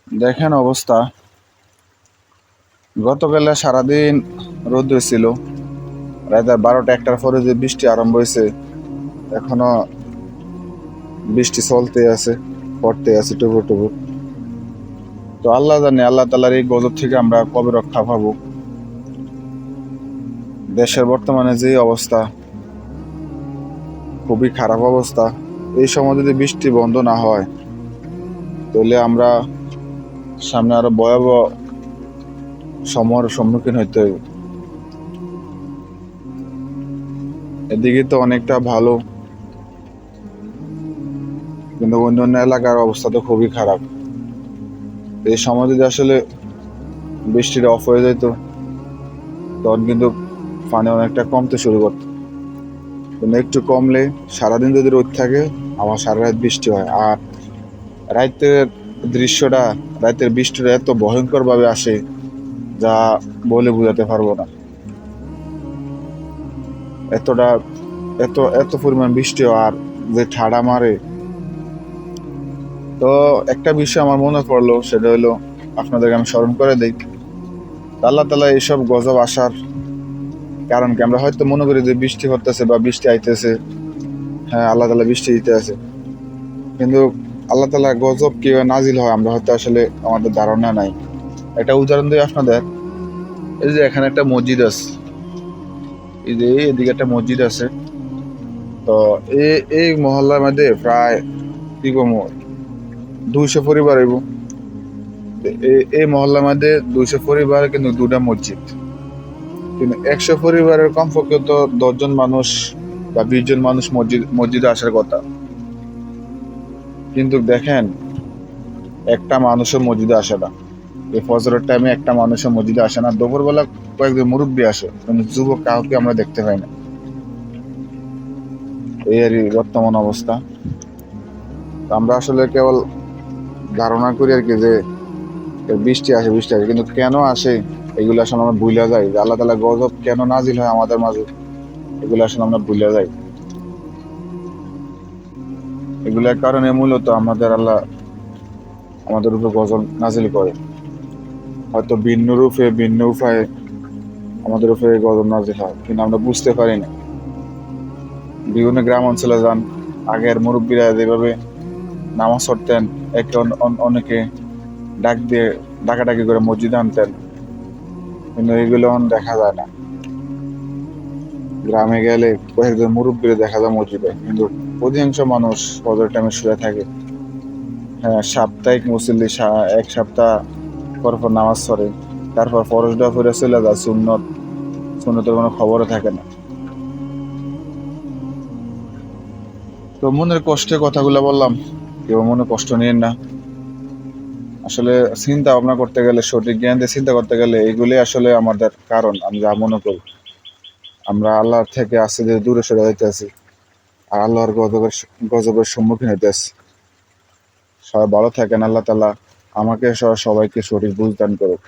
দেখেন অবস্থা, গতকাল সারাদিন রোদ হয়েছিল। রাত 12টা 1টার পরে যে বৃষ্টি আরম্ভ হয়েছে, এখনো বৃষ্টি চলতে আছে, পড়তে আছে টুপুর টুপুর। তো আল্লাহ জানে আল্লাহ তাআলার এই গজব থেকে আমরা কবে রক্ষা পাবো। দেশের বর্তমানে যে অবস্থা, খুবই খারাপ অবস্থা। এই সময় যদি বৃষ্টি বন্ধ না হয়, তাহলে আমরা সামনে আরো ভয়াবহ সময়ের সম্মুখীন হইতে হবে। এদিকে তো অনেকটা ভালো, কিন্তু অন্যান্য এলাকার অবস্থা তো খুবই খারাপ। এই সময় যদি আসলে বৃষ্টিটা অফ হয়ে যেত, তখন কিন্তু পানি অনেকটা কমতে শুরু করত। কিন্তু একটু কমলে, সারাদিন যদি রোদ থাকে, আবার সারা রাত বৃষ্টি হয়। আর রাতের দৃশ্যটা, রাতের বৃষ্টিটা এত ভয়ঙ্কর ভাবে আসে, যা বলে বোঝাতে পারবো না। এতটা এত এত পরিমাণ বৃষ্টি হয়, আর যে ঠাড়া মারে। তো একটা বিষয় আমার মনে পড়লো, সেটা হলো আপনাদেরকে আমি স্মরণ করে দিই। আল্লাহ তাআলা এইসব গজব আসার কারণ কি? আমরা হয়তো মনে করি যে বৃষ্টি হতেছে বা বৃষ্টি আইতেছে, হ্যাঁ আল্লাহ তাআলা বৃষ্টি দিতে আছে, কিন্তু আল্লাহ তাআলা গজব কিভাবে নাজিল হয় আমরা হয়তো আসলে আমাদের ধারণা নাই। একটা উদাহরণ দিই আপনাদের। এই যে এখানে একটা মসজিদ আছে, এই যে এদিকে একটা মসজিদ আছে। তো এই মহল্লার মধ্যে প্রায় কি কমো 200 পরিবার হইব। এই মহল্লার মধ্যে 200 পরিবার, কিন্তু দুটা মসজিদ। কিন্তু 100 পরিবারের কমপক্ষে তো 10 জন মানুষ বা 20 জন মানুষ মসজিদে আসার কথা। কিন্তু দেখেন, একটা মানুষও মসজিদে আসে না। এই ফজরের টাইমে একটা মানুষও মসজিদে আসে না। দুপুরবেলা কয়েকজন মুরব্বী আসে, কিন্তু যুবক কাউকে আমরা দেখতে পাই না। এই আর বর্তমান অবস্থা। তো আমরা আসলে কেবল ধারণা করি আর কি যে বৃষ্টি আসে বৃষ্টি আসে, কিন্তু কেন আসে এগুলো আসলে আমরা ভুলে যাই। যে আল্লাহ তাআলা গজব কেন নাজিল হয় আমাদের মাঝে, এগুলো আসলে আমরা ভুলে যাই। এগুলোর কারণে মূলত আল্লাহ আমাদের উপর গজব নাজিল করে। হয়তো ভিন্ন রূপে ভিন্ন উপায়ে আমাদের উপরে গজব নাজিল হয়, কিন্তু আমরা বুঝতে পারি না। বিভিন্ন গ্রাম অঞ্চলে যান, আগের মুরব্বীরা যেভাবে নামাজ পড়তেন, একে অনেকে ডাক দিয়ে ডাকাডাকি করে মসজিদে আনতেন, কিন্তু এগুলো এখন দেখা যায় না। গ্রামে গেলে কয়েকজন মুরব্বীরা দেখা যায় মসজিদে, কিন্তু অধিকাংশ মানুষ ফজর টাইমে শুয়ে থাকে। হ্যাঁ, সাপ্তাহিক মুসল্লি 1 সপ্তাহ পর পর নামাজ পড়ে, তারপর ফরজটা ফিরে চলে যায়। সুন্নতের কোনো খবরও থাকে না। তো মনের কষ্টে কথাগুলো বললাম, কেউ মনে কষ্ট নিয়েন না। আসলে চিন্তা ভাবনা করতে গেলে, সঠিক জ্ঞান দিয়ে চিন্তা করতে গেলে, এগুলি আসলে আমাদের কারণ। আমি যা মনে করি, আমরা আল্লাহর থেকে আস্তে ধীরে দূরে সরে যাইতে আছি, আর আল্লাহর গজবের সম্মুখীন হইতে আছি। সবাই ভালো থাকেন। আল্লাহ তাআলা আমাকে সহ সবাইকে সঠিক বুঝ দান করুক।